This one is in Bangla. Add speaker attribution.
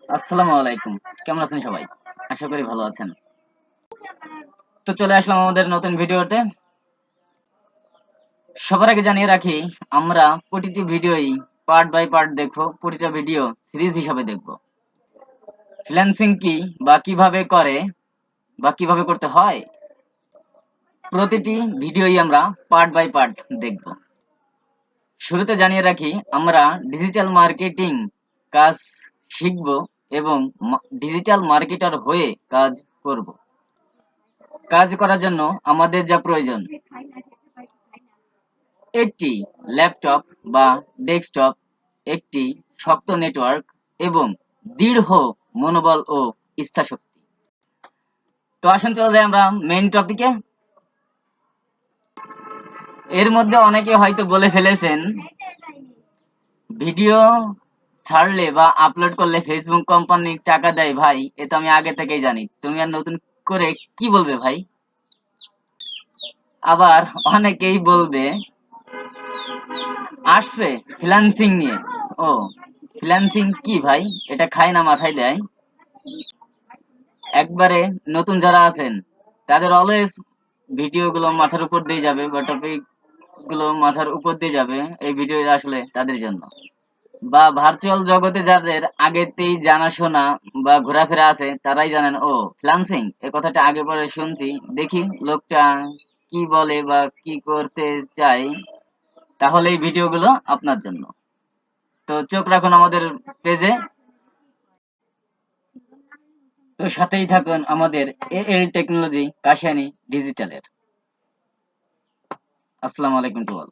Speaker 1: আসসালামু আলাইকুম। কেমন আছেন সবাই? আশা করি ভালো আছেন। তো চলে আসলাম আমাদের নতুন ভিডিওতে। সবার আগে জানিয়ে রাখি, আমরা প্রতিটি ভিডিওই পার্ট বাই পার্ট দেখব, প্রতিটা ভিডিও সিরিজ হিসাবে দেখব। ফ্রিল্যান্সিং কি বা কিভাবে করে বা কিভাবে করতে হয়, প্রতিটি ভিডিওই আমরা পার্ট বাই পার্ট দেখব। শুরুতে জানিয়ে রাখি, আমরা ডিজিটাল মার্কেটিং কাজ শিখব এবং ডিজিটাল মার্কেটার হয়ে কাজ করব। কাজ করার জন্য আমাদের যা প্রয়োজন, একটি ল্যাপটপ বা ডেস্কটপ, একটি শক্ত নেটওয়ার্ক এবং দৃঢ় মনোবল ও ইচ্ছাশক্তি। তো আসুন চলে যাই আমরা মেইন টপিকে। এর মধ্যে অনেকে হয়তো বলে ফেলেছেন, ভিডিও ছাড়লে বা আপলোড করলে ফেসবুক কোম্পানি টাকা দেয়। ভাই, এ তো আমি আগে থেকেই জানি, তুমি আর নতুন করে কি বলবে ভাই? আবার অনেকেই বলবে আসছে ফ্রিল্যান্সিং নিয়ে। ও, ফ্রিল্যান্সিং কি ভাই? এটা খায় না মাথায় দেয়? একবারে নতুন যারা আছেন তাদের অলওয়েজ ভিডিও গুলো মাথার উপর দিয়ে যাবে বা টপিক গুলো মাথার উপর দিয়ে যাবে। এই ভিডিও আসলে তাদের জন্য, বা ভার্চুয়াল জগতে যাদের আগেতেই জানাশোনা বা ঘোরাফেরা আছে তারাই জানেন, ও ফ্রিল্যান্সিং এ কথাটা আগে পরে শুনছি, দেখি লোকটা কি বলে বা কি করতে চায়, তাহলে এই ভিডিওগুলো আপনার জন্য। তো চোখ রাখুন আমাদের পেজে। তো সাথেই থাকুন আমাদের এএল টেকনোলজি কাশিয়ানী ডিজিটালের। আসসালামু আলাইকুম টু অল।